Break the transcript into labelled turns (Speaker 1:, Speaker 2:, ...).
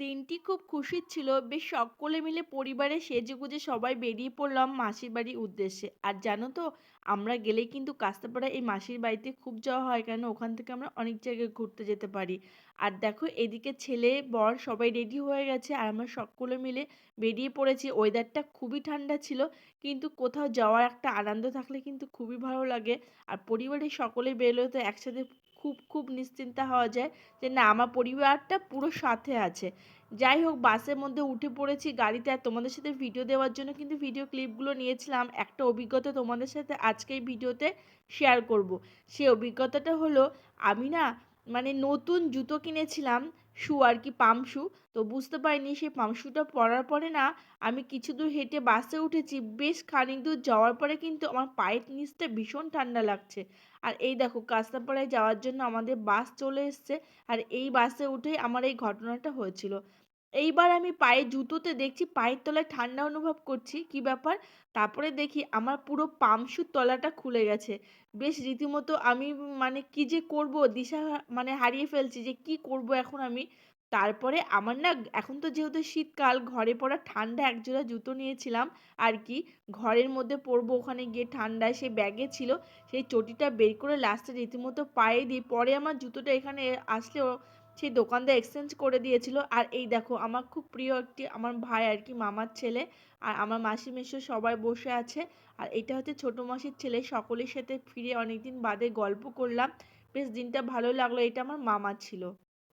Speaker 1: দিনটি খুব খুশির ছিল। বেশ সকলে মিলে পরিবারে সেজেগুজে সবাই বেরিয়ে পড়লাম মাসির বাড়ির উদ্দেশ্যে। আর জানো তো, আমরা গেলেই কিন্তু কাস্তাপাড়া এই মাসির বাড়িতে খুব যাওয়া হয়, কেন ওখান থেকে আমরা অনেক জায়গায় ঘুরতে যেতে পারি। আর দেখো এদিকে ছেলে বর সবাই রেডি হয়ে গেছে আর আমরা সকলে মিলে বেরিয়ে পড়েছি। ওয়েদারটা খুবই ঠান্ডা ছিল, কিন্তু কোথাও যাওয়ার একটা আনন্দ থাকলে কিন্তু খুবই ভালো লাগে। আর পরিবারের সকলে বেরোলে তো একসাথে খুব খুব নিশ্চিন্তা হওয়া যায় যে না, আমার পরিবারটা পুরো সাথে আছে। যাই হোক, বাসের মধ্যে উঠে পড়েছি গাড়িতে, আর তোমাদের সাথে ভিডিও দেওয়ার জন্য কিন্তু ভিডিও ক্লিপগুলো নিয়েছিলাম। একটা অভিজ্ঞতা তোমাদের সাথে আজকে এই ভিডিওতে শেয়ার করব। সেই অভিজ্ঞতাটা হলো, আমি না মানে নতুন জুতো কিনেছিলাম, শু আর কি, পাম শু। তো বুঝতে পারিনি সেই পাম শুটা পরার পরে না, আমি কিছু দূর হেঁটে বাসে উঠেছি, বেশ খানিক দূর যাওয়ার পরে কিন্তু আমার পায়ের নিচটা ভীষণ ঠান্ডা লাগছে। আর এই দেখো কাঁচরাপাড়ায় যাওয়ার জন্য আমাদের বাস চলে এসছে, আর এই বাসে উঠেই আমার এই ঘটনাটা হয়েছিল। এইবার আমি পায়ে জুতোতে দেখছি পায়ের তলায় ঠান্ডা অনুভব করছি, কি ব্যাপার। তারপরে দেখি আমার পুরো পামশুর তলাটা খুলে গেছে। বেশ রীতিমতো আমি মানে কি যে করব দিশা মানে হারিয়ে ফেলছি যে কি করব এখন আমি। তারপরে আমার না, এখন তো যেহেতু শীতকাল, ঘরে পরা ঠান্ডা একজোড়া জুতো নিয়েছিলাম আর কি, ঘরের মধ্যে পরবো ওখানে গিয়ে ঠান্ডায়, সেই ব্যাগে ছিল। সেই চটিটা বের করে লাস্টে রীতিমতো পায়ে দিই, পরে আমার জুতোটা এখানে আসলেও সেই দোকানদার এক্সচেঞ্জ করে দিয়েছিল। আর এই দেখো আমার খুব প্রিয় একটি আমার ভাই আর কি, মামার ছেলে, আর আমার মাসি মেশো সবাই বসে আছে। আর এটা হচ্ছে ছোটো মাসির ছেলে, সকলের সাথে ফিরে অনেকদিন বাদে গল্প করলাম। বেশ দিনটা ভালো লাগলো। এটা আমার মামা ছিল।